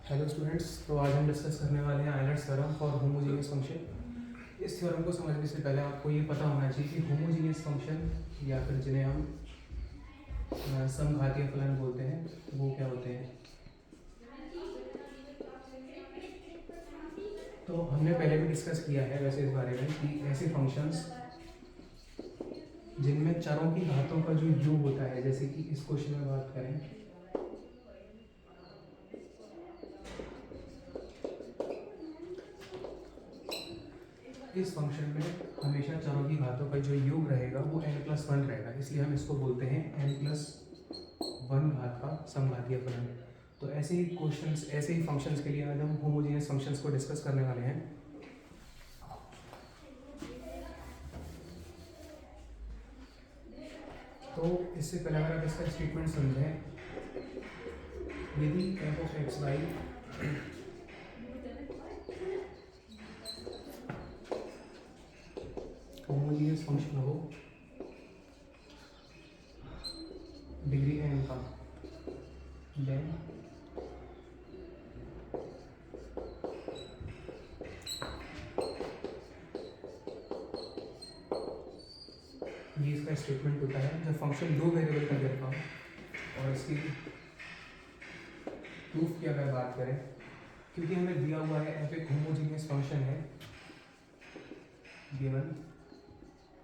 Hello students, तो आज हम डिस्कस करने वाले हैं islands theorem for homogeneous function. इस थ्योरम को समझने से पहले आपको ये पता होना चाहिए कि होमोजीनियस फंक्शन या फिर जिन्हें हम समघातीय फलन बोलते हैं वो क्या होते हैं। तो हमने पहले भी डिस्कस किया है वैसे इस बारे में कि ऐसे फंक्शंस जिनमें चरों की घातों का जो योग होता है, जैसे कि इस क्वेश्चन में बात करें इस फंक्शन में हमेशा चरों की घातों का जो योग रहेगा वो n+1 रहेगा, इसलिए हम इसको बोलते हैं n+1 घात का समघातीय फलन। तो ऐसे ही क्वेश्चंस, ऐसे ही फंक्शंस के लिए आज हम होमोजेनियस फंक्शंस को डिस्कस करने वाले हैं। तो इससे पहले अगर आप इसका स्टेटमेंट समझें, यदि f(x, y) होमोजेनियस फंक्शन हो डिग्री n का, देन ये इसका स्टेटमेंट होता है जब फंक्शन दो वेरिएबल का देता हूँ। और इसकी प्रूफ की अगर बात करें, क्योंकि हमें दिया हुआ है f एक होमोजेनियस फंक्शन है, given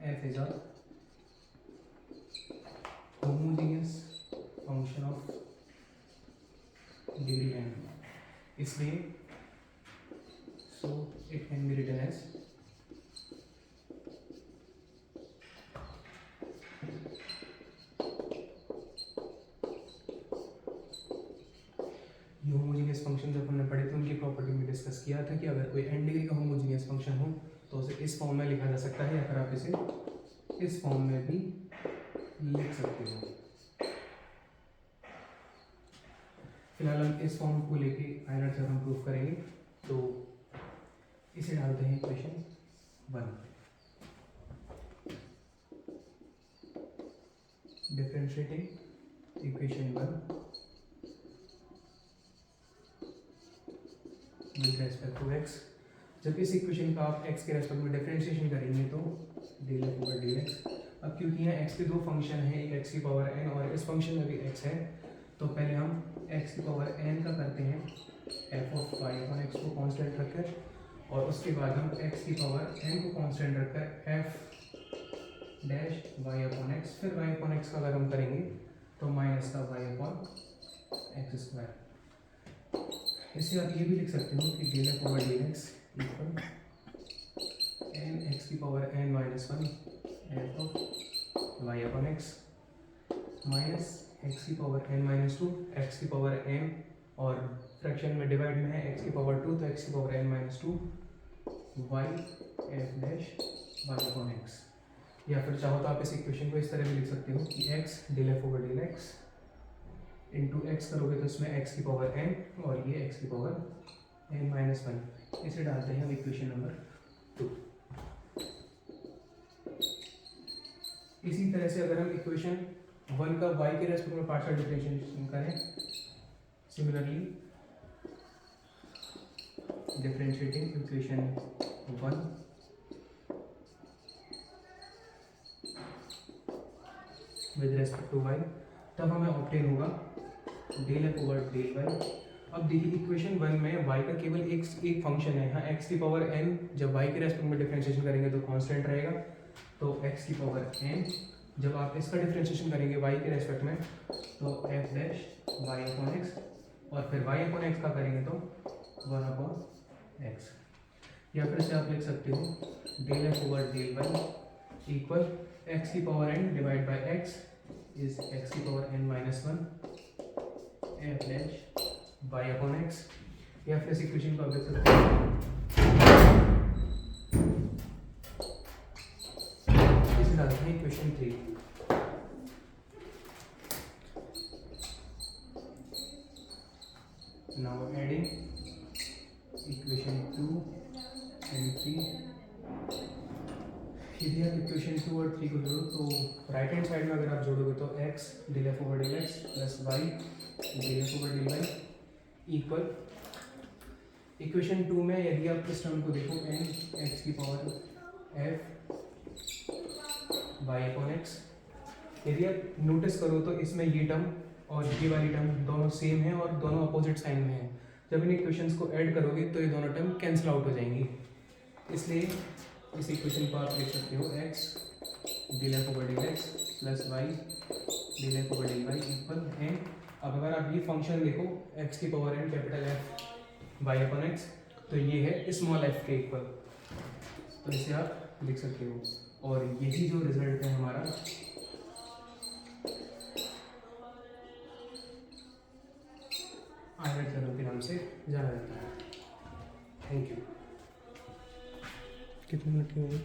f is a homogeneous function of degree n, इसलिए so it can be written as homogeneous function जब हमने पढ़े थे उनकी प्रॉपर्टी में डिस्कस किया था कि अगर कोई n डिग्री का होमोजेनियस फंक्शन हो तो उसे इस फॉर्म में लिखा जा सकता है, या फिर आप इसे इस फॉर्म में भी लिख सकते हो। फिलहाल हम इस फॉर्म को लेके आइलैंड थ्योरम प्रूव करेंगे। तो इसे डालते हैं equation 1, differentiating equation 1 with respect to x। जब इस इक्वेशन का आप x के रेस्पेक्ट में डिफरेंशिएशन करेंगे तो del F over del X. अब क्योंकि यहाँ x के दो फंक्शन हैं, एक x की पावर n और इस फंक्शन में भी x है, तो पहले हम x की पावर n का करते हैं f of y upon x को कांस्टेंट रखकर, और उसके बाद हम x की पावर n को कांस्टेंट रखकर f dash y upon x, फिर y अपॉन x का अगर हम करेंगे तो माइनस का y अपॉन एक्स स्क्वायर। इससे आप ये भी लिख सकते हो कि del F over del X equal N X की power n minus 1 F of Y upon X minus X की पावर n माइनस 2 एक्स की पावर n, और फ्रैक्शन में डिवाइड में है x की पावर 2 तो x की power n minus 2 Y F dash Y upon X. या फिर चाहो तो आप इस इक्वेशन को इस तरह भी लिख सकते हो कि x del F over del X into X करोगे तो इसमें x की पावर n और ये x की पावर n माइनस 1। इसे डालते हैं हम इक्वेशन नंबर 2। इसी तरह से अगर हम इक्वेशन 1 का y के रेस्पेक्ट में पार्शियल डिफरेंशिएशन करें, similarly differentiating equation 1 with respect to y, तब हमें ऑब्टेन होगा del F over del Y. अब देखिए इक्वेशन 1 में y का केवल एक फंक्शन है, यहाँ x की पावर n जब y के रेस्पेक्ट में डिफरेंशिएशन करेंगे तो कांस्टेंट रहेगा, तो x की पावर n जब आप इसका डिफरेंशिएशन करेंगे y के रेस्पेक्ट में तो f dash y upon x, और फिर y अपॉन x का करेंगे तो 1 अपॉन x। या फिर से आप लिख सकते हो del F over del Y equal x की power n divide by x is x की power n minus 1 F dash Y upon X. या फिर इस इक्वेशन को आप लिख सकते हैं, इसे डालते हैं equation 3। Now adding equation 2 and 3। यदि आप इक्वेशन 2 और 3 को जोड़ो तो राइट हैंड साइड में अगर आप जोड़ोगे तो x del F over del X plus Y del F over del Y equal equation 2 में यदि आप इस टर्म को देखो एन एक्स की power F Y upon X, यदि आप नोटिस करो तो इसमें ये टर्म और ये वाली टर्म दोनों सेम है और दोनों अपोजिट साइन में है। जब इन इक्वेशंस को ऐड करोगे तो ये दोनों टर्म कैंसिल आउट हो जाएंगी, इसलिए इस इक्वेशन को आप लिख सकते हो X D F over D X plus Y D F over D Y equal N. अब अगर आप ये फंक्शन देखो एक्स की power N capital F Y upon X, तो ये है स्मॉल एफ के इक्वल, तो इसे आप लिख सकते हो। और यही जो रिजल्ट है हमारा आयरन थ्योरम के नाम से जाना जाता है। Thank you. कितने मिनट की होगी?